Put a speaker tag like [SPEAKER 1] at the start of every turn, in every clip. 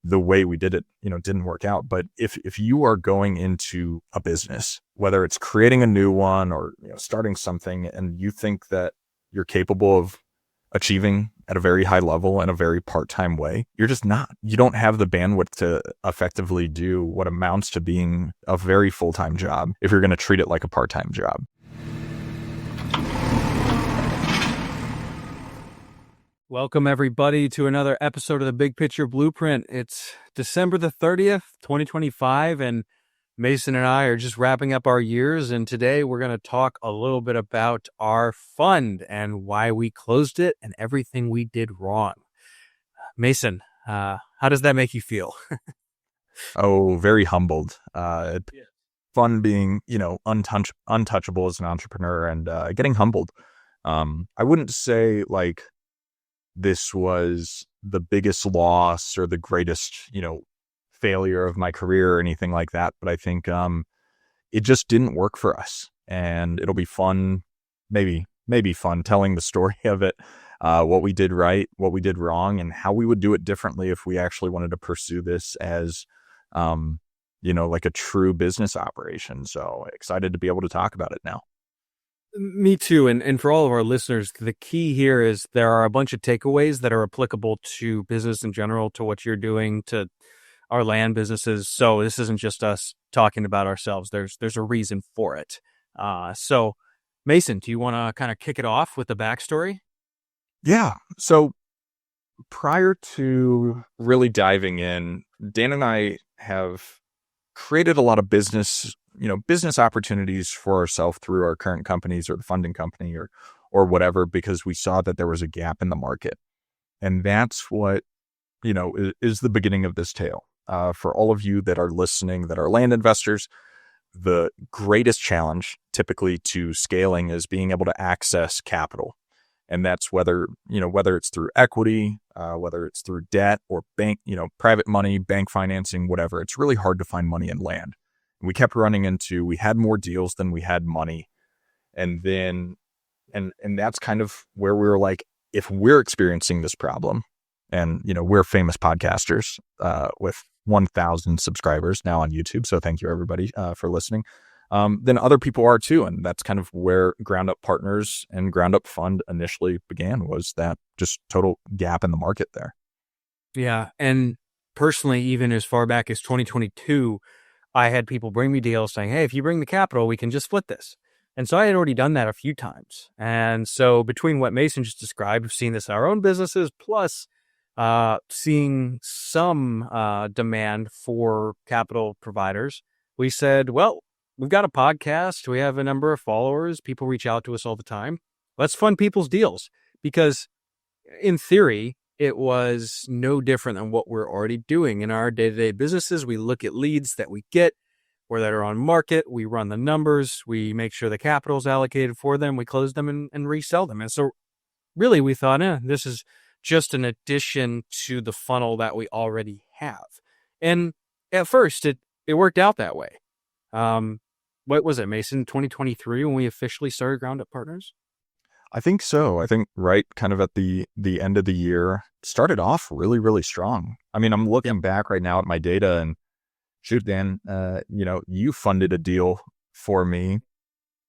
[SPEAKER 1] the way we did it, didn't work out. But if you are going into a business, whether it's creating a new one or starting something, and you think that you're capable of achieving at a very high level in a very part-time way, you're just not. You don't have the bandwidth to effectively do what amounts to being a very full-time job if you're going to treat it like a part-time job.
[SPEAKER 2] Welcome, everybody, to another episode of the Big Picture Blueprint. It's December the 30th, 2025, and Mason and I are just wrapping up our years, and today we're going to talk a little bit about our fund and why we closed it and everything we did wrong. Mason, how does that make you feel?
[SPEAKER 1] Oh, very humbled. Fun being, untouchable as an entrepreneur and getting humbled. I wouldn't say like this was the biggest loss or the greatest, failure of my career or anything like that. But I think it just didn't work for us. And it'll be fun, maybe fun telling the story of it, what we did right, what we did wrong, and how we would do it differently if we actually wanted to pursue this as, like a true business operation. So excited to be able to talk about it now.
[SPEAKER 2] Me too. And for all of our listeners, the key here is there are a bunch of takeaways that are applicable to business in general, to what you're doing, to our land businesses. So this isn't just us talking about ourselves. There's a reason for it. So Mason, do you want to kind of kick it off with the backstory?
[SPEAKER 1] Yeah. So prior to really diving in, Dan and I have created a lot of business opportunities for ourselves through our current companies or the funding company or whatever, because we saw that there was a gap in the market. And that's what, is the beginning of this tale. For all of you that are listening, that are land investors, the greatest challenge typically to scaling is being able to access capital. And that's whether it's through equity, whether it's through debt or bank, private money, bank financing, whatever. It's really hard to find money in land. We kept running into, we had more deals than we had money. And then, and that's kind of where we were like, if we're experiencing this problem, and, we're famous podcasters with 1,000 subscribers now on YouTube. So thank you everybody for listening. Then other people are too. And that's kind of where GroundUp Partners and GroundUp Fund initially began, was that just total gap in the market there.
[SPEAKER 2] Yeah. And personally, even as far back as 2022, I had people bring me deals saying, hey, if you bring the capital, we can just split this. And so I had already done that a few times. And so between what Mason just described, we've seen this in our own businesses, plus seeing some demand for capital providers, we said, well, we've got a podcast. We have a number of followers. People reach out to us all the time. Let's fund people's deals, because in theory, it was no different than what we're already doing in our day-to-day businesses. We look at leads that we get or that are on market. We run the numbers. We make sure the capital is allocated for them. We close them and resell them. And so really we thought, this is just an addition to the funnel that we already have. And at first it worked out that way. What was it, Mason, 2023 when we officially started GroundUp Partners?
[SPEAKER 1] I think so. I think right kind of at the end of the year, started off really, really strong. I mean, I'm looking back right now at my data and shoot, Dan, you funded a deal for me,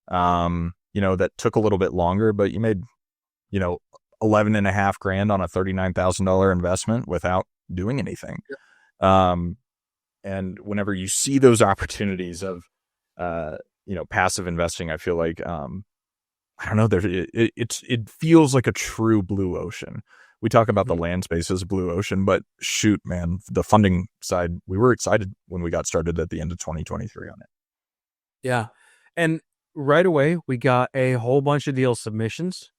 [SPEAKER 1] that took a little bit longer, but you made, $11,500 on a $39,000 investment without doing anything. Yeah. And whenever you see those opportunities of, passive investing, I feel like, I don't know, it feels like a true blue ocean. We talk about the land space as a blue ocean, but shoot, man, the funding side, we were excited when we got started at the end of 2023 on it.
[SPEAKER 2] Yeah. And right away, we got a whole bunch of deal submissions,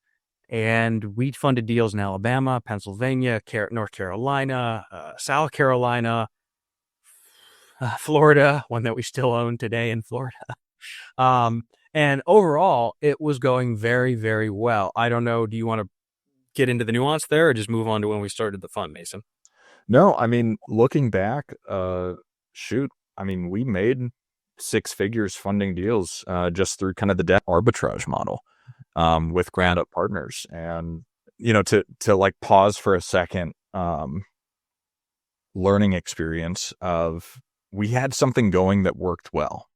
[SPEAKER 2] and we funded deals in Alabama, Pennsylvania, North Carolina, South Carolina, Florida, one that we still own today in Florida. And overall, it was going very, very well. I don't know. Do you want to get into the nuance there or just move on to when we started the fund, Mason?
[SPEAKER 1] No, I mean, looking back, we made 6 figures funding deals just through kind of the debt arbitrage model with GroundUp Partners. And, to like pause for a second, learning experience of we had something going that worked well.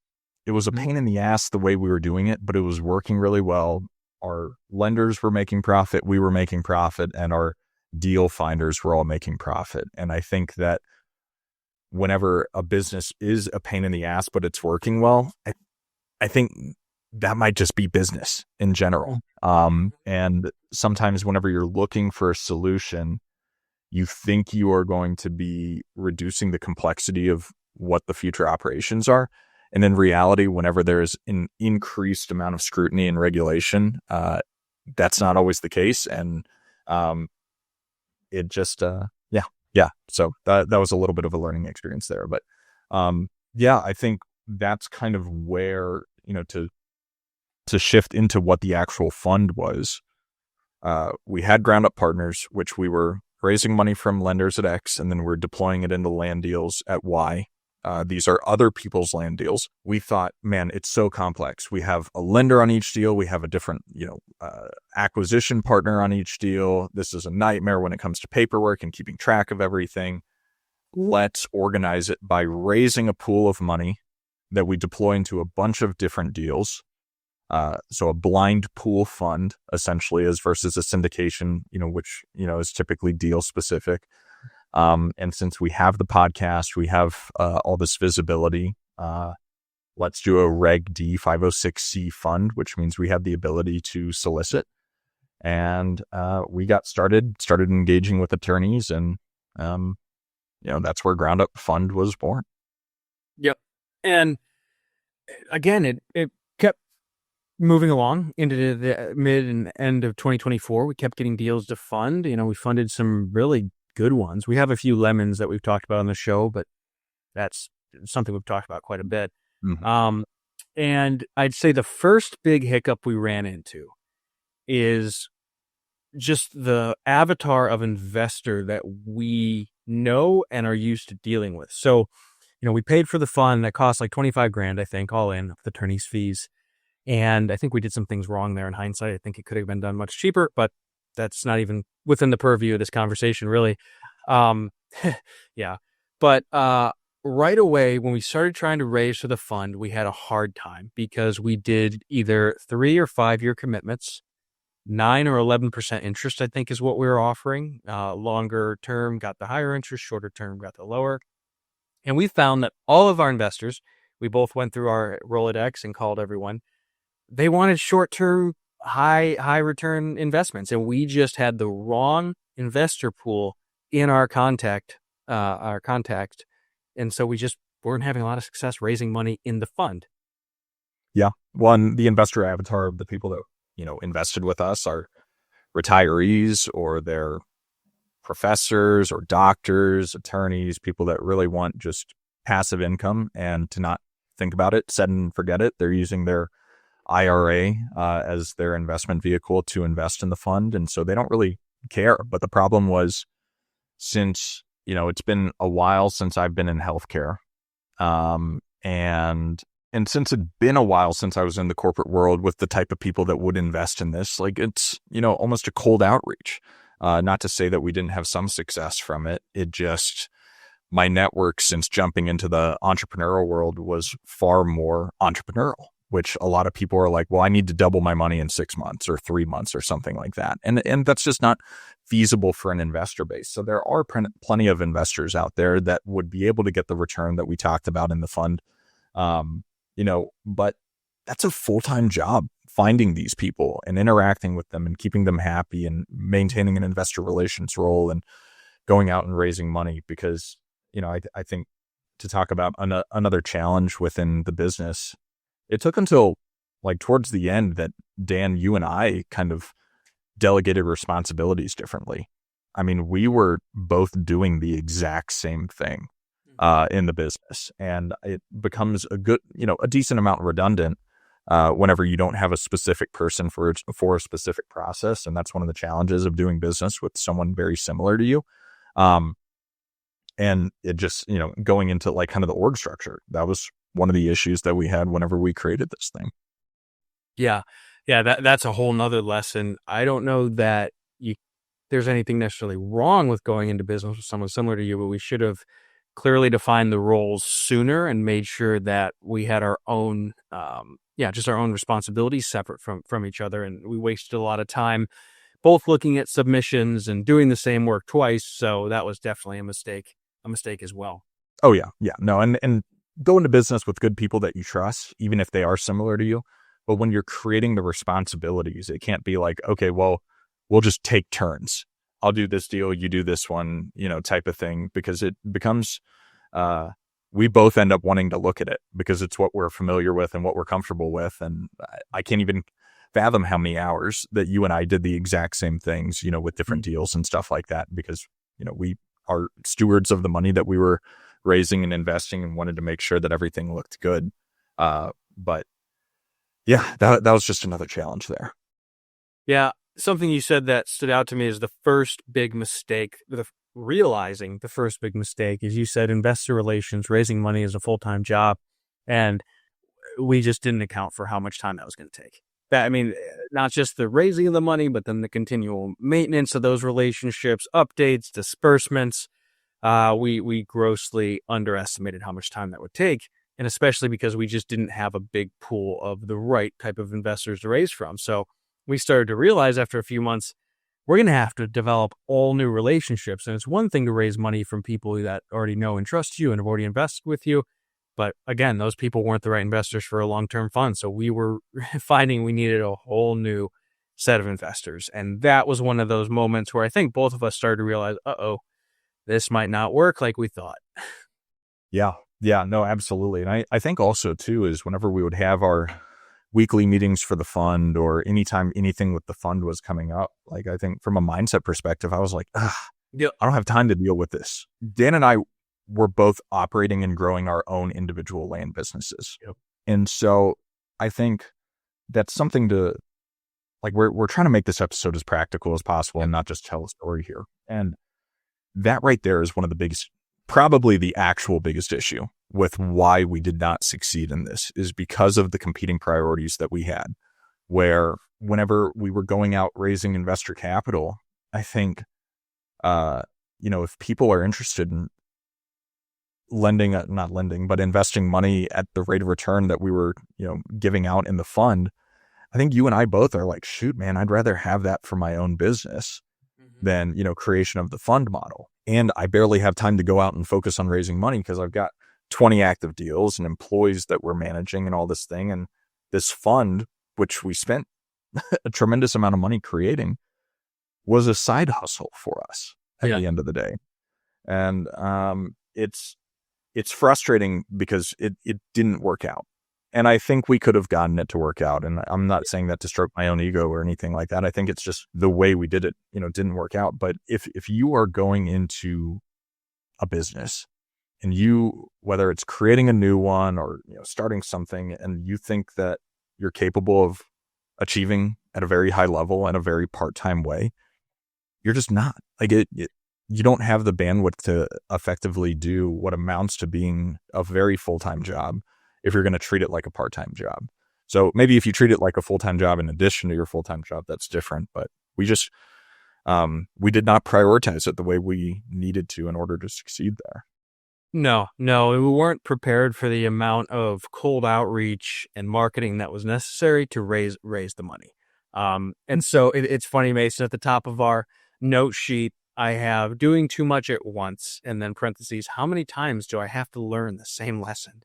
[SPEAKER 1] It was a
[SPEAKER 2] Mhm.
[SPEAKER 1] pain in the ass the way we were doing it, but it was working really well. Our lenders were making profit, we were making profit, and our deal finders were all making profit. And I think that whenever a business is a pain in the ass, but it's working well, I think that might just be business in general. And sometimes whenever you're looking for a solution, you think you are going to be reducing the complexity of what the future operations are. And in reality, whenever there's an increased amount of scrutiny and regulation, that's not always the case. And um, it just, yeah, yeah. So that was a little bit of a learning experience there. But yeah, I think that's kind of where, to shift into what the actual fund was. We had GroundUp Partners, which we were raising money from lenders at X, and then we're deploying it into land deals at Y. These are other people's land deals. We thought, man, it's so complex. We have a lender on each deal. We have a different, acquisition partner on each deal. This is a nightmare when it comes to paperwork and keeping track of everything. Let's organize it by raising a pool of money that we deploy into a bunch of different deals. So a blind pool fund essentially is versus a syndication, which, is typically deal specific. And since we have the podcast, we have all this visibility, let's do a Reg D 506C fund, which means we have the ability to solicit. And we got started engaging with attorneys, and that's where GroundUp Fund was born.
[SPEAKER 2] Yep. And again, it kept moving along into the mid and end of 2024. We kept getting deals to fund. We funded some really good ones. We have a few lemons that we've talked about on the show, but that's something we've talked about quite a bit.
[SPEAKER 1] Mm-hmm.
[SPEAKER 2] And I'd say the first big hiccup we ran into is just the avatar of investor that we know and are used to dealing with. So, we paid for the fund that cost like 25 grand, I think, all in with attorney's fees. And I think we did some things wrong there in hindsight. I think it could have been done much cheaper, but that's not even within the purview of this conversation, really. Yeah. But right away, when we started trying to raise for the fund, we had a hard time because we did either 3 or 5 year commitments. 9 or 11% interest, I think, is what we were offering. Longer term got the higher interest, shorter term got the lower. And we found that all of our investors, we both went through our Rolodex and called everyone. They wanted short-term, high return investments, and we just had the wrong investor pool in our contact, and so we just weren't having a lot of success raising money in the fund.
[SPEAKER 1] Yeah. One, the investor avatar of the people that, invested with us are retirees, or they're professors or doctors, attorneys, people that really want just passive income and to not think about it, set and forget it. They're using their IRA as their investment vehicle to invest in the fund. And so they don't really care. But the problem was, since, it's been a while since I've been in healthcare, and since it'd been a while since I was in the corporate world with the type of people that would invest in this, like it's, almost a cold outreach. Not to say that we didn't have some success from it. It just, my network since jumping into the entrepreneurial world was far more entrepreneurial, which a lot of people are like, well, I need to double my money in 6 months or 3 months or something like that. And that's just not feasible for an investor base. So there are plenty of investors out there that would be able to get the return that we talked about in the fund. But that's a full-time job, finding these people and interacting with them and keeping them happy and maintaining an investor relations role and going out and raising money. Because, I think, to talk about another challenge within the business, it took until like towards the end that Dan, you and I kind of delegated responsibilities differently. I mean, we were both doing the exact same thing in the business, and it becomes a decent amount redundant whenever you don't have a specific person for a specific process. And that's one of the challenges of doing business with someone very similar to you. And it just, going into like kind of the org structure, that was one of the issues that we had whenever we created this thing.
[SPEAKER 2] Yeah. Yeah. That's a whole nother lesson. I don't know that there's anything necessarily wrong with going into business with someone similar to you, but we should have clearly defined the roles sooner and made sure that we had our own, just our own responsibilities separate from each other. And we wasted a lot of time both looking at submissions and doing the same work twice. So that was definitely a mistake as well.
[SPEAKER 1] Oh yeah. Yeah. No. And go into business with good people that you trust, even if they are similar to you. But when you're creating the responsibilities, it can't be like, okay, well, we'll just take turns. I'll do this deal, you do this one, type of thing, because it becomes, we both end up wanting to look at it because it's what we're familiar with and what we're comfortable with. And I can't even fathom how many hours that you and I did the exact same things, with different deals and stuff like that, because, we are stewards of the money that we were raising and investing and wanted to make sure that everything looked good. But yeah, that was just another challenge there.
[SPEAKER 2] Yeah. Something you said that stood out to me is the first big mistake, realizing the first big mistake is you said investor relations, raising money is a full-time job. And we just didn't account for how much time that was going to take. Not just the raising of the money, but then the continual maintenance of those relationships, updates, disbursements. We grossly underestimated how much time that would take. And especially because we just didn't have a big pool of the right type of investors to raise from. So we started to realize after a few months, we're going to have to develop all new relationships. And it's one thing to raise money from people that already know and trust you and have already invested with you. But again, those people weren't the right investors for a long-term fund. So we were finding we needed a whole new set of investors. And that was one of those moments where I think both of us started to realize, this might not work like we thought.
[SPEAKER 1] Yeah. Yeah. No, absolutely. And I think also too is whenever we would have our weekly meetings for the fund or anytime anything with the fund was coming up, like I think from a mindset perspective, I was like, I don't have time to deal with this. Dan and I were both operating and growing our own individual land businesses.
[SPEAKER 2] Yep.
[SPEAKER 1] And so I think that's something to, like, we're trying to make this episode as practical as possible and not just tell a story here. And that right there is one of the biggest, probably the actual biggest issue with why we did not succeed in this is because of the competing priorities that we had, where whenever we were going out raising investor capital, I think, if people are interested in not lending, but investing money at the rate of return that we were, giving out in the fund, I think you and I both are like, shoot, man, I'd rather have that for my own business than, creation of the fund model. And I barely have time to go out and focus on raising money because I've got 20 active deals and employees that we're managing and all this thing. And this fund, which we spent a tremendous amount of money creating, was a side hustle for us at the end of the day. And it's frustrating because it didn't work out. And I think we could have gotten it to work out. And I'm not saying that to stroke my own ego or anything like that. I think it's just the way we did it, didn't work out. But if you are going into a business and whether it's creating a new one or, starting something, and you think that you're capable of achieving at a very high level in a very part-time way, you're just not. Like you don't have the bandwidth to effectively do what amounts to being a very full-time job if you're going to treat it like a part-time job. So maybe if you treat it like a full-time job in addition to your full-time job, that's different. But we just, we did not prioritize it the way we needed to in order to succeed there.
[SPEAKER 2] No, we weren't prepared for the amount of cold outreach and marketing that was necessary to raise the money. And so it's funny, Mason, at the top of our note sheet, I have doing too much at once, and then parentheses, how many times do I have to learn the same lesson?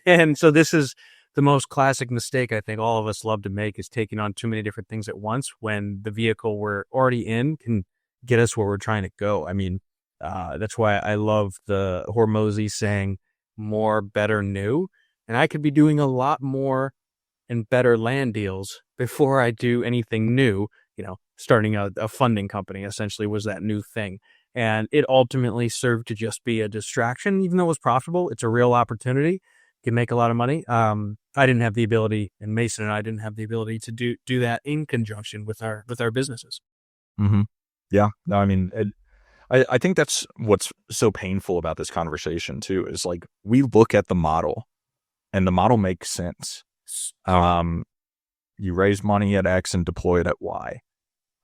[SPEAKER 2] And so this is the most classic mistake I think all of us love to make, is taking on too many different things at once when the vehicle we're already in can get us where we're trying to go. That's why I love the Hormozy saying more, better, new. And I could be doing a lot more and better land deals before I do anything new. Starting a funding company essentially was that new thing. And it ultimately served to just be a distraction, even though it was profitable. It's a real opportunity. Can make a lot of money. I didn't have the ability, and Mason and I didn't have the ability to do that in conjunction with our businesses.
[SPEAKER 1] Mm-hmm. Yeah. No, I think that's what's so painful about this conversation too, is like we look at the model and the model makes sense. You raise money at X and deploy it at Y.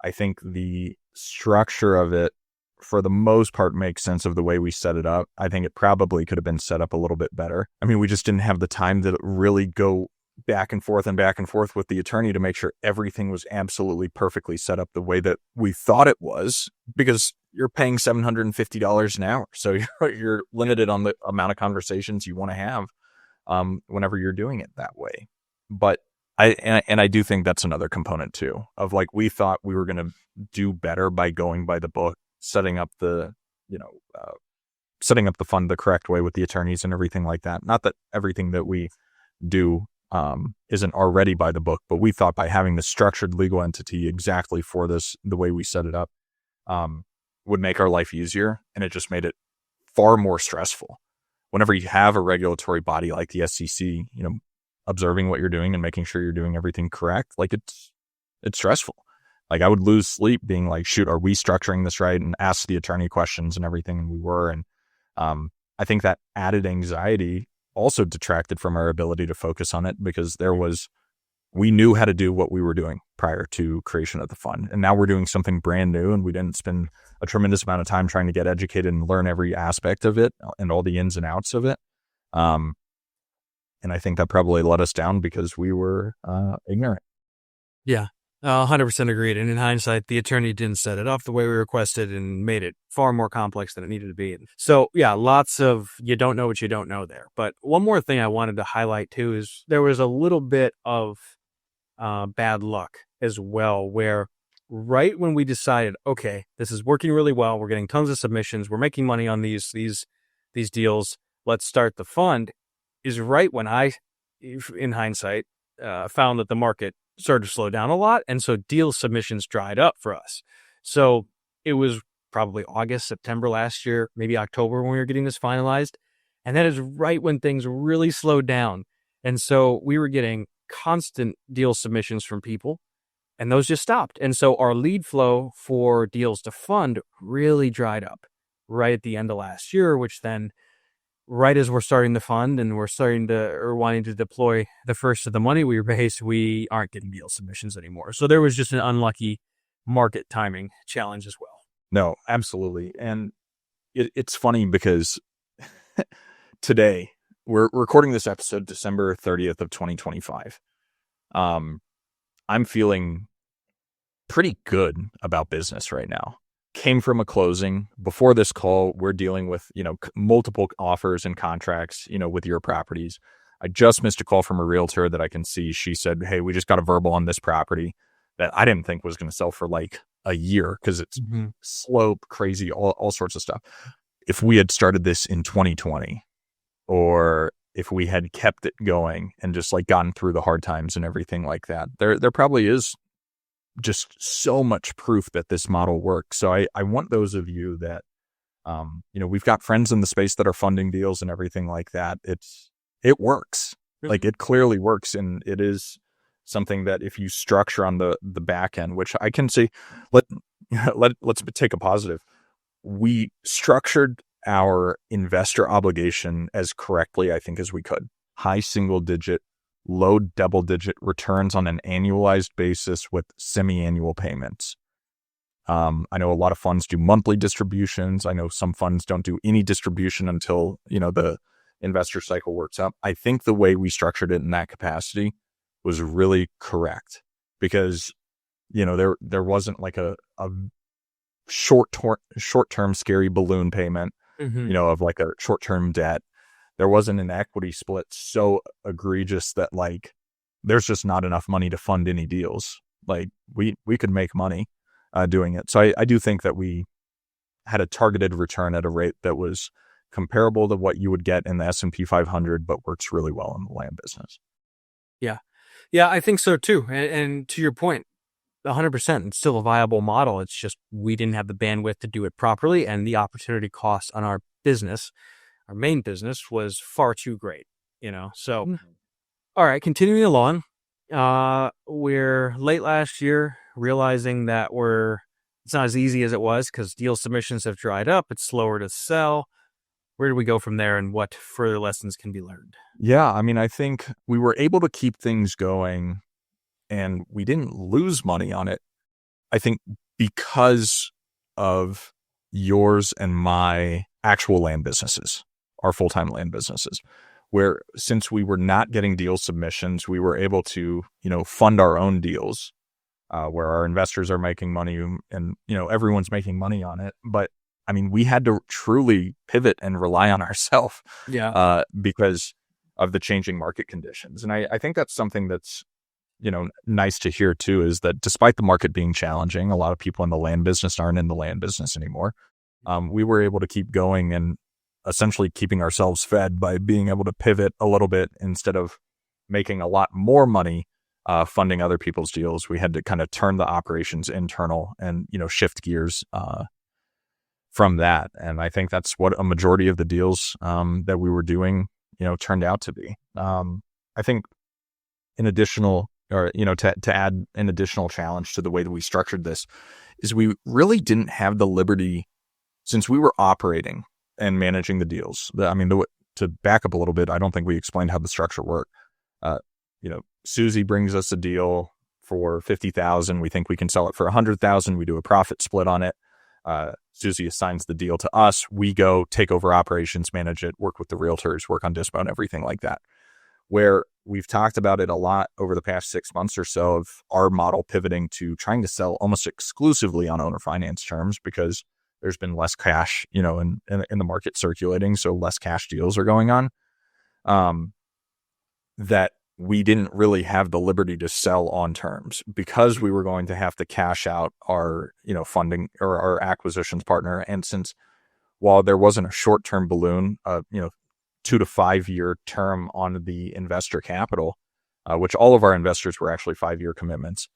[SPEAKER 1] I think the structure of it, for the most part, makes sense of the way we set it up. I think it probably could have been set up a little bit better. I mean, we just didn't have the time to really go back and forth with the attorney to make sure everything was absolutely perfectly set up the way that we thought it was, because you're paying $750 an hour. So you're limited on the amount of conversations you want to have whenever you're doing it that way. But I do think that's another component too, of like, we thought we were going to do better by going by the book, setting up the fund the correct way with the attorneys and everything like that. Not that everything that we do isn't already by the book, but we thought by having the structured legal entity exactly for this, the way we set it up, would make our life easier. And it just made it far more stressful. Whenever you have a regulatory body like the SEC, observing what you're doing and making sure you're doing everything correct, like it's stressful. Like, I would lose sleep being like, shoot, are we structuring this right? And ask the attorney questions and everything. And we were. And I think that added anxiety also detracted from our ability to focus on it, because we knew how to do what we were doing prior to creation of the fund. And now we're doing something brand new, and we didn't spend a tremendous amount of time trying to get educated and learn every aspect of it and all the ins and outs of it. And I think that probably let us down because we were ignorant.
[SPEAKER 2] Yeah, 100% agreed. And in hindsight, the attorney didn't set it up the way we requested and made it far more complex than it needed to be. So yeah, lots of you don't know what you don't know there. But one more thing I wanted to highlight too is there was a little bit of bad luck as well, where right when we decided, okay, this is working really well, we're getting tons of submissions, we're making money on these deals, let's start the fund, is right when I, in hindsight, found that the market started to slow down a lot. And so deal submissions dried up for us. So it was probably August, September last year, maybe October when we were getting this finalized. And that is right when things really slowed down. And so we were getting constant deal submissions from people, and those just stopped. And so our lead flow for deals to fund really dried up right at the end of last year, which then right as we're starting the fund and we're wanting to deploy the first of the money we raised, we aren't getting deal submissions anymore. So there was just an unlucky market timing challenge as well.
[SPEAKER 1] No, absolutely. And it's funny because today we're recording this episode December 30th of 2025. I'm feeling pretty good about business right now. Came from a closing. Before this call, we're dealing with, multiple offers and contracts, with your properties. I just missed a call from a realtor that I can see. She said, hey, we just got a verbal on this property that I didn't think was going to sell for like a year because it's slope, crazy, all sorts of stuff. If we had started this in 2020, or if we had kept it going and just like gotten through the hard times and everything like that, there probably is just so much proof that this model works. So I want those of you that, we've got friends in the space that are funding deals and everything like that. It works. Like, it clearly works. And it is something that if you structure on the back end, which I can see, let's take a positive. We structured our investor obligation as correctly, I think, as we could. High single digit, low double digit returns on an annualized basis with semi-annual payments. I know a lot of funds do monthly distributions. I know some funds don't do any distribution until, the investor cycle works up. I think the way we structured it in that capacity was really correct, because, there wasn't like a short-term scary balloon payment, of like a short-term debt. There wasn't an equity split so egregious that like there's just not enough money to fund any deals. Like, we could make money doing it. So I do think that we had a targeted return at a rate that was comparable to what you would get in the S&P 500, but works really well in the land business.
[SPEAKER 2] Yeah, I think so too. And to your point, 100%, it's still a viable model. It's just we didn't have the bandwidth to do it properly, and the opportunity cost on our business, our main business, was far too great. So all right, continuing along, we're late last year realizing that it's not as easy as it was because deal submissions have dried up. It's slower to sell. Where do we go from there, and what further lessons can be learned?
[SPEAKER 1] Yeah, I mean, I think we were able to keep things going and we didn't lose money on it. I think because of yours and my actual land businesses, our full-time land businesses, where since we were not getting deal submissions, we were able to, fund our own deals, where our investors are making money and, everyone's making money on it. But I mean, we had to truly pivot and rely on ourselves,
[SPEAKER 2] Yeah.
[SPEAKER 1] because of the changing market conditions. And I think that's something that's, nice to hear too, is that despite the market being challenging, a lot of people in the land business aren't in the land business anymore. We were able to keep going and essentially keeping ourselves fed by being able to pivot a little bit instead of making a lot more money funding other people's deals. We had to kind of turn the operations internal and, shift gears from that. And I think that's what a majority of the deals that we were doing, turned out to be. I think an additional, or, to add an additional challenge to the way that we structured this is we really didn't have the liberty, since we were operating and managing the deals. To back up a little bit, I don't think we explained how the structure worked. Susie brings us a deal for $50,000. We think we can sell it for $100,000. We do a profit split on it. Susie assigns the deal to us. We go take over operations, manage it, work with the realtors, work on dispo and everything like that. Where we've talked about it a lot over the past 6 months or so of our model pivoting to trying to sell almost exclusively on owner finance terms, because there's been less cash, in the market circulating. So less cash deals are going on. That we didn't really have the liberty to sell on terms because we were going to have to cash out our, funding or our acquisitions partner. And since while there wasn't a short-term balloon, 2 to 5 year term on the investor capital, which all of our investors were actually 5-year commitments.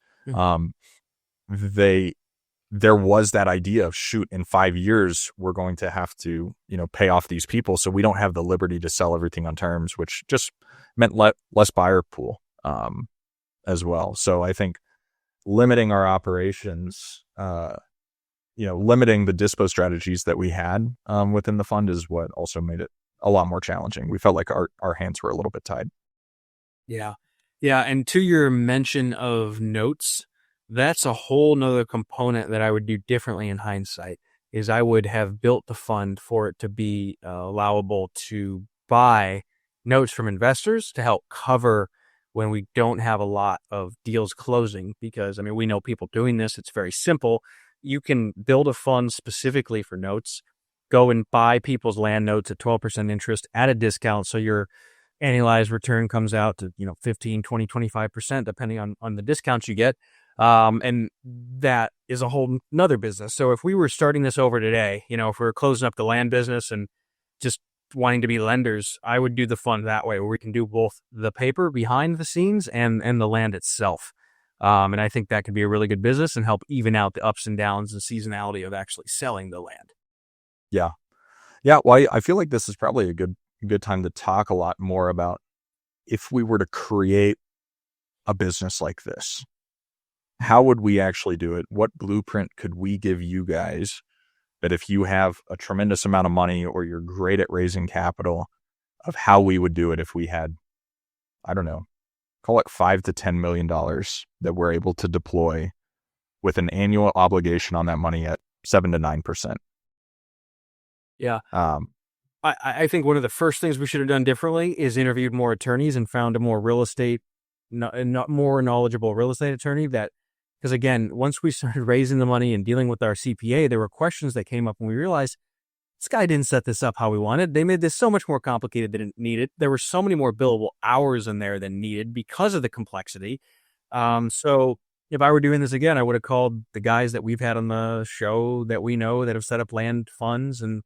[SPEAKER 1] There was that idea of, shoot, in 5 years, we're going to have to, pay off these people. So we don't have the liberty to sell everything on terms, which just meant less buyer pool as well. So I think limiting our operations, limiting the dispo strategies that we had within the fund is what also made it a lot more challenging. We felt like our hands were a little bit tied.
[SPEAKER 2] Yeah. Yeah. And to your mention of notes, that's a whole nother component that I would do differently in hindsight, is I would have built the fund for it to be allowable to buy notes from investors to help cover when we don't have a lot of deals closing. Because, we know people doing this. It's very simple. You can build a fund specifically for notes, go and buy people's land notes at 12% interest at a discount. So your annualized return comes out to, 15, 20, 25%, depending on the discounts you get. And that is a whole nother business. So if we were starting this over today, if we were closing up the land business and just wanting to be lenders, I would do the fund that way, where we can do both the paper behind the scenes and the land itself. And I think that could be a really good business and help even out the ups and downs and seasonality of actually selling the land.
[SPEAKER 1] Yeah. Yeah. Well, I feel like this is probably a good time to talk a lot more about if we were to create a business like this, how would we actually do it? What blueprint could we give you guys that if you have a tremendous amount of money or you're great at raising capital, of how we would do it if we had, I don't know, call it $5 to $10 million that we're able to deploy with an annual obligation on that money at 7 to 9%.
[SPEAKER 2] Yeah. I think one of the first things we should have done differently is interviewed more attorneys and found a more more knowledgeable real estate attorney. Because again, once we started raising the money and dealing with our CPA, there were questions that came up and we realized this guy didn't set this up how we wanted. They made this so much more complicated than it needed. There were so many more billable hours in there than needed because of the complexity. So if I were doing this again, I would have called the guys that we've had on the show that we know that have set up land funds and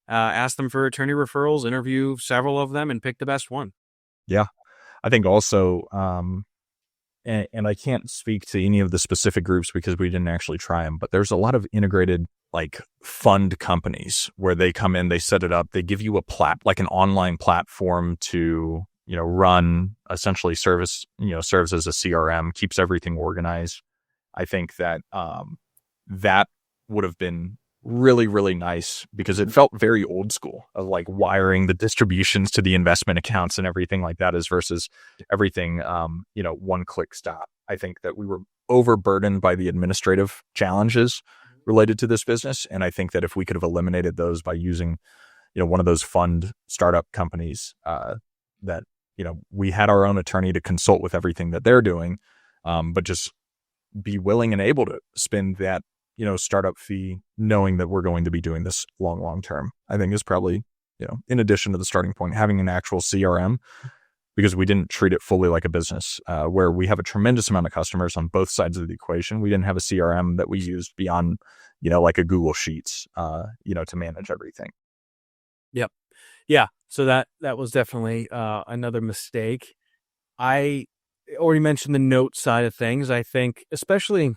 [SPEAKER 2] asked them for attorney referrals, interview several of them, and pick the best one.
[SPEAKER 1] Yeah. I think also, and I can't speak to any of the specific groups because we didn't actually try them, but there's a lot of integrated fund companies where they come in, they set it up, they give you an online platform to, run, essentially serves as a CRM, keeps everything organized. I think that that would have been really, really nice because it felt very old school of wiring the distributions to the investment accounts and everything like that, as versus everything, one click stop. I think that we were overburdened by the administrative challenges related to this business. And I think that if we could have eliminated those by using, one of those fund startup companies, that, we had our own attorney to consult with everything that they're doing, but just be willing and able to spend that, startup fee, knowing that we're going to be doing this long term, I think is probably, in addition to the starting point, having an actual CRM, because we didn't treat it fully like a business, where we have a tremendous amount of customers on both sides of the equation. We didn't have a CRM that we used beyond, like a Google Sheets, to manage everything.
[SPEAKER 2] Yep. Yeah. So that was definitely another mistake. I already mentioned the note side of things. I think especially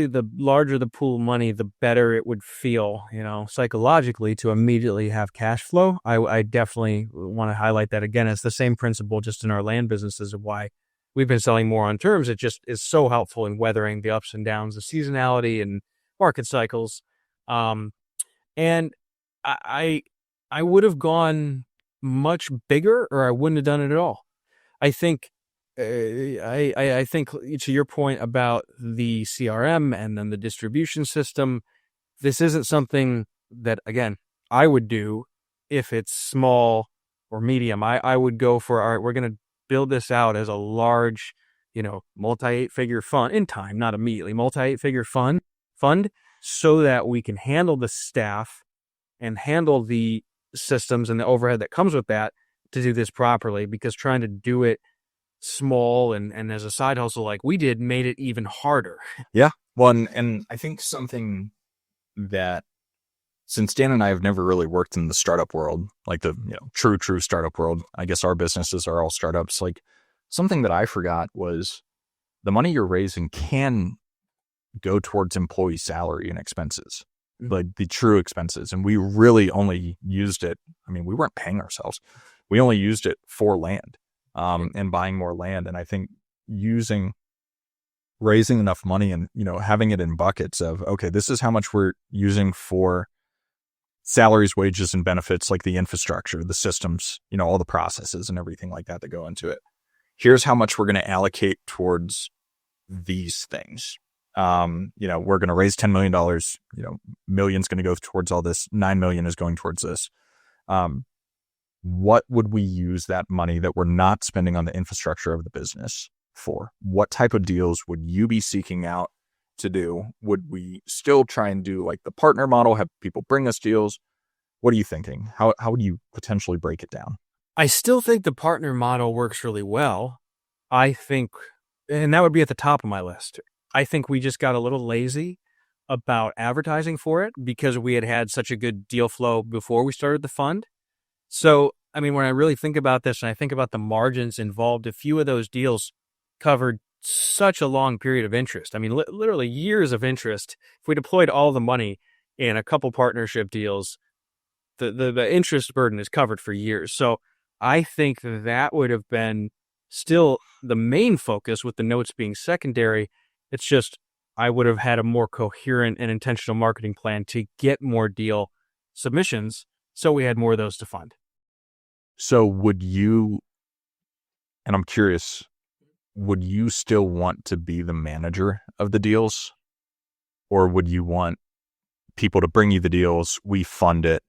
[SPEAKER 2] the larger the pool of money, the better it would feel, psychologically, to immediately have cash flow. I definitely want to highlight that again. It's the same principle just in our land businesses of why we've been selling more on terms. It just is so helpful in weathering the ups and downs of seasonality and market cycles. And I would have gone much bigger, or I wouldn't have done it at all. I think I think to your point about the CRM and then the distribution system, this isn't something that, again, I would do if it's small or medium. I would go for, all right, we're going to build this out as a large, multi-8-figure fund in time, not immediately, multi-8-figure fund, so that we can handle the staff and handle the systems and the overhead that comes with that to do this properly, because trying to do it small and as a side hustle like we did made it even harder.
[SPEAKER 1] Yeah. Well, and I think something that, since Dan and I have never really worked in the startup world, like the true startup world, I guess our businesses are all startups. Like, something that I forgot was the money you're raising can go towards employee salary and expenses, like the true expenses. And we really only used it. I mean, we weren't paying ourselves. We only used it for land, and buying more land. And I think raising enough money and, having it in buckets of, okay, this is how much we're using for salaries, wages, and benefits, like the infrastructure, the systems, all the processes and everything like that go into it. Here's how much we're going to allocate towards these things. We're going to raise $10 million, million's going to go towards all this. 9 million is going towards this. What would we use that money that we're not spending on the infrastructure of the business for? What type of deals would you be seeking out to do? Would we still try and do like the partner model, have people bring us deals? What are you thinking? How would you potentially break it down?
[SPEAKER 2] I still think the partner model works really well. I think, and that would be at the top of my list. I think we just got a little lazy about advertising for it because we had such a good deal flow before we started the fund. So, I mean, when I really think about this and I think about the margins involved, a few of those deals covered such a long period of interest. I mean, literally years of interest. If we deployed all the money in a couple partnership deals, the interest burden is covered for years. So I think that would have been still the main focus, with the notes being secondary. It's just I would have had a more coherent and intentional marketing plan to get more deal submissions, so we had more of those to fund.
[SPEAKER 1] So would you, and I'm curious, would you still want to be the manager of the deals? Or would you want people to bring you the deals, we fund it,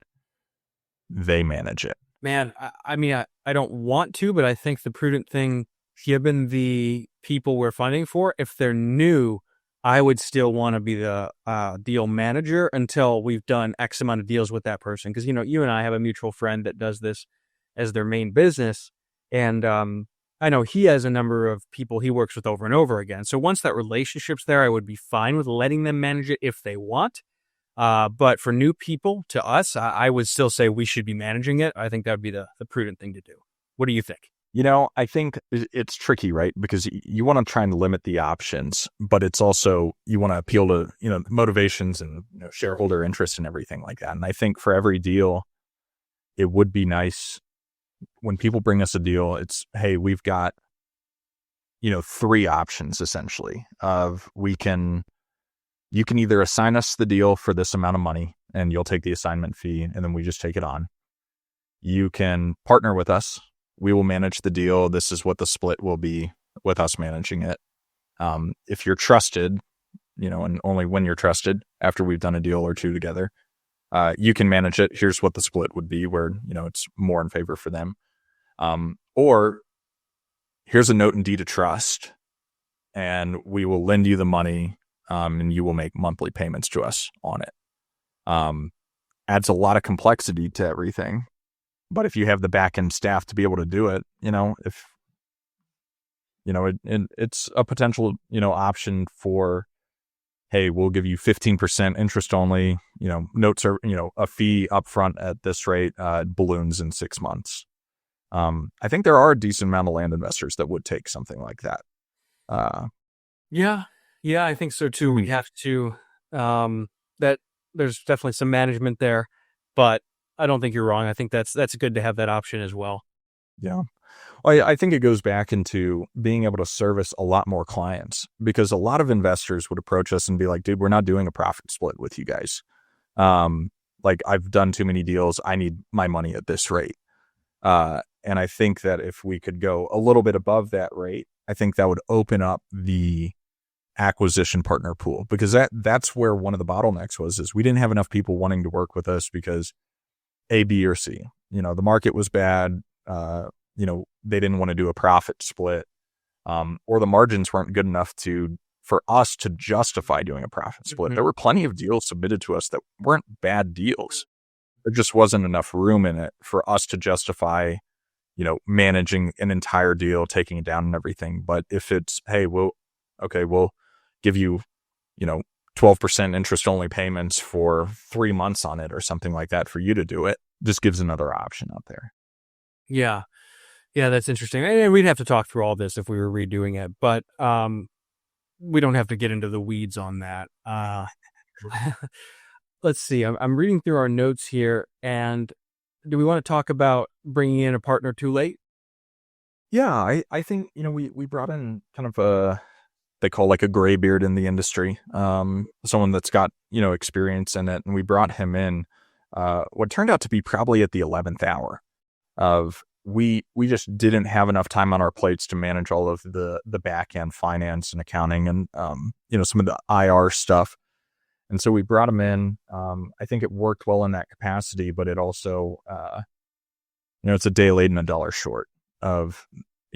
[SPEAKER 1] they manage it?
[SPEAKER 2] Man, I mean, I don't want to, but I think the prudent thing, given the people we're funding for, if they're new, I would still want to be the deal manager until we've done X amount of deals with that person. Because, you and I have a mutual friend that does this as their main business. And I know he has a number of people he works with over and over again. So once that relationship's there, I would be fine with letting them manage it if they want. But for new people, to us, I would still say we should be managing it. I think that would be the prudent thing to do. What do you think?
[SPEAKER 1] I think it's tricky, right? Because you want to try and limit the options, but it's also, you want to appeal to, motivations and shareholder interest and everything like that. And I think for every deal, it would be nice when people bring us a deal, it's, hey, we've got, 3 options essentially of you can either assign us the deal for this amount of money and you'll take the assignment fee and then we just take it on. You can partner with us. We will manage the deal. This is what the split will be with us managing it. If you're trusted, and only when you're trusted after we've done a deal or two together, you can manage it. Here's what the split would be where, it's more in favor for them. Or here's a note and deed of trust, and we will lend you the money, and you will make monthly payments to us on it. Adds a lot of complexity to everything. But if you have the back end staff to be able to do it, it's a potential, option for, hey, we'll give you 15% interest only, notes are, a fee upfront at this rate, balloons in 6 months. I think there are a decent amount of land investors that would take something like that.
[SPEAKER 2] Yeah, I think so too. We have to, that there's definitely some management there, but I don't think you're wrong. I think that's good to have that option as well.
[SPEAKER 1] Yeah. Well, I think it goes back into being able to service a lot more clients, because a lot of investors would approach us and be like, dude, we're not doing a profit split with you guys. Like, I've done too many deals. I need my money at this rate. And I think that if we could go a little bit above that rate, I think that would open up the acquisition partner pool, because that's where one of the bottlenecks is we didn't have enough people wanting to work with us because A, B, or C, the market was bad. They didn't want to do a profit split, or the margins weren't good enough for us to justify doing a profit split. There were plenty of deals submitted to us that weren't bad deals. There just wasn't enough room in it for us to justify, managing an entire deal, taking it down and everything. But if it's, hey, we'll give you, 12% interest only payments for 3 months on it or something like that for you to do it, just gives another option out there.
[SPEAKER 2] Yeah, that's interesting. And we'd have to talk through all this if we were redoing it, but we don't have to get into the weeds on that. Let's see. I'm reading through our notes here, and do we want to talk about bringing in a partner too late?
[SPEAKER 1] Yeah, I think, we brought in kind of they call like a gray beard in the industry, someone that's got, experience in it. And we brought him in, what turned out to be probably at the 11th hour of, we just didn't have enough time on our plates to manage all of the back end finance and accounting and, some of the IR stuff. And so we brought him in. I think it worked well in that capacity, but it also, it's a day late and a dollar short of,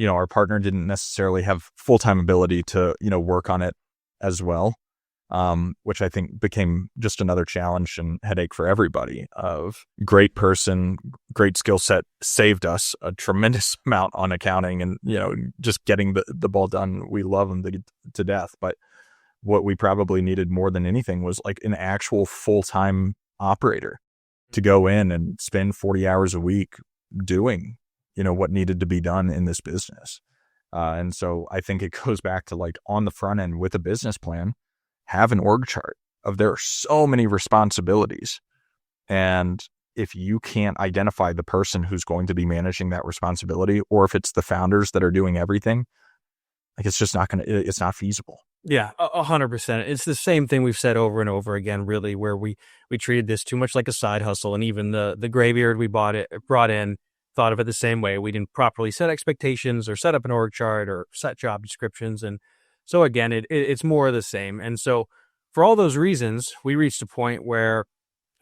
[SPEAKER 1] our partner didn't necessarily have full-time ability to, work on it as well, which I think became just another challenge and headache for everybody. Of great person, great skill set, saved us a tremendous amount on accounting and, just getting the ball done. We love him to death, but what we probably needed more than anything was like an actual full-time operator to go in and spend 40 hours a week doing, what needed to be done in this business. And so I think it goes back to, like, on the front end with a business plan, have an org chart of, there are so many responsibilities. And if you can't identify the person who's going to be managing that responsibility, or if it's the founders that are doing everything, like, it's just it's not feasible.
[SPEAKER 2] Yeah, 100%. It's the same thing we've said over and over again, really, where we treated this too much like a side hustle. And even the graybeard we brought in thought of it the same way. We didn't properly set expectations or set up an org chart or set job descriptions. And so again, it's more of the same. And so for all those reasons, we reached a point where,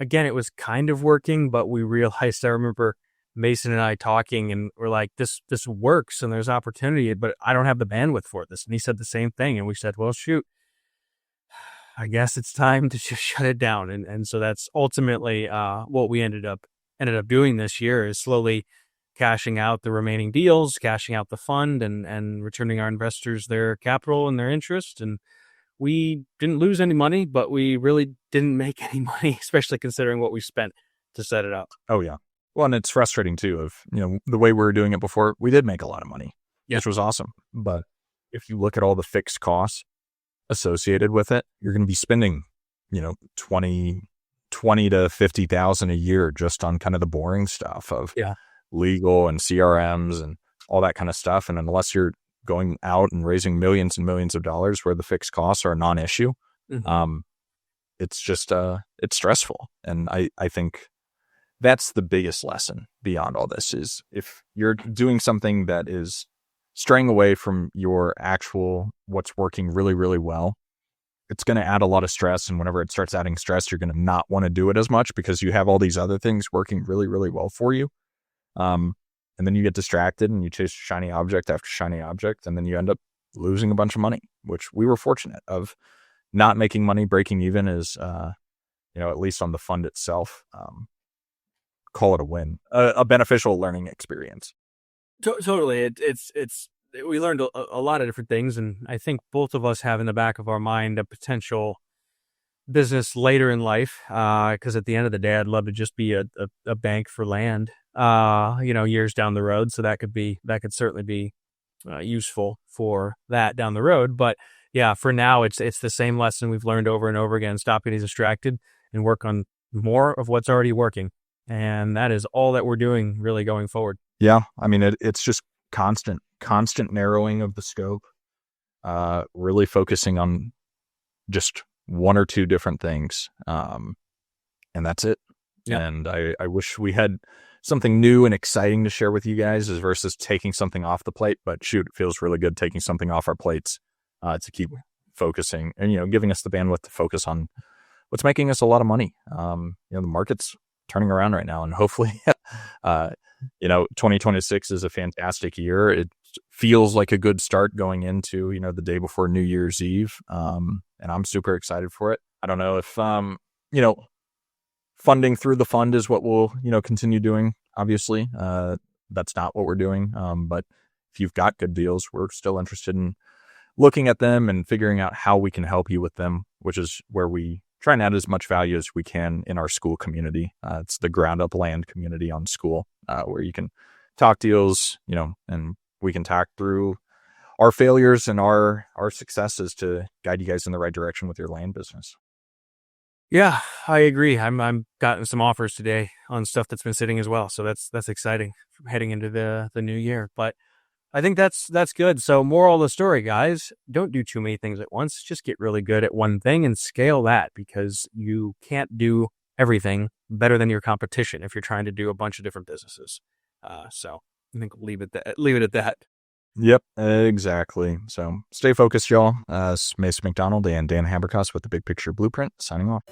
[SPEAKER 2] again, it was kind of working, but we realized, I remember Mason and I talking, and we're like, this works and there's opportunity, but I don't have the bandwidth for this. And he said the same thing. And we said, well, shoot, I guess it's time to just shut it down. And so that's ultimately what we ended up doing this year, is slowly cashing out the remaining deals, cashing out the fund, and returning our investors their capital and their interest. And we didn't lose any money, but we really didn't make any money, especially considering what we spent to set it up.
[SPEAKER 1] Oh, yeah. Well, and it's frustrating too, of, the way we were doing it before, we did make a lot of money, which was awesome. But if you look at all the fixed costs associated with it, you're going to be spending, 20 to 50,000 a year just on kind of the boring stuff of legal and CRMs and all that kind of stuff. And unless you're going out and raising millions and millions of dollars where the fixed costs are a non-issue, it's just, it's stressful. And I think that's the biggest lesson beyond all this, is if you're doing something that is straying away from your actual what's working really, really well, it's going to add a lot of stress. And whenever it starts adding stress, you're going to not want to do it as much because you have all these other things working really, really well for you. And then you get distracted and you chase shiny object after shiny object, and then you end up losing a bunch of money, which we were fortunate of. Not making money, breaking even is, at least on the fund itself, call it a win, a beneficial learning experience.
[SPEAKER 2] Totally. It's we learned a lot of different things, and I think both of us have in the back of our mind a potential business later in life. Because at the end of the day, I'd love to just be a bank for land. Years down the road. So that could certainly be useful for that down the road. But yeah, for now, it's the same lesson we've learned over and over again: stop getting distracted and work on more of what's already working. And that is all that we're doing really going forward.
[SPEAKER 1] Yeah. I mean, it's just constant narrowing of the scope, really focusing on just one or two different things. And that's it. Yeah. And I wish we had something new and exciting to share with you guys versus taking something off the plate, but shoot, it feels really good taking something off our plates, to keep focusing and, giving us the bandwidth to focus on what's making us a lot of money. The market's turning around right now, and hopefully, 2026 is a fantastic year. It feels like a good start going into, the day before New Year's Eve. And I'm super excited for it. I don't know if, funding through the fund is what we'll, continue doing. Obviously, that's not what we're doing. But if you've got good deals, we're still interested in looking at them and figuring out how we can help you with them, which is where we try and add as much value as we can in our Skool community. It's the GroundUp land community on Skool, where you can talk deals, and we can talk through our failures and our successes to guide you guys in the right direction with your land business.
[SPEAKER 2] Yeah, I agree. I'm gotten some offers today on stuff that's been sitting as well. So that's exciting heading into the new year. But I think that's good. So moral of the story, guys, don't do too many things at once. Just get really good at one thing and scale that, because you can't do everything better than your competition if you're trying to do a bunch of different businesses. So I think leave it at that.
[SPEAKER 1] Yep, exactly. So stay focused, y'all. Mason McDonald and Dan Haberkas with the Big Picture Blueprint signing off.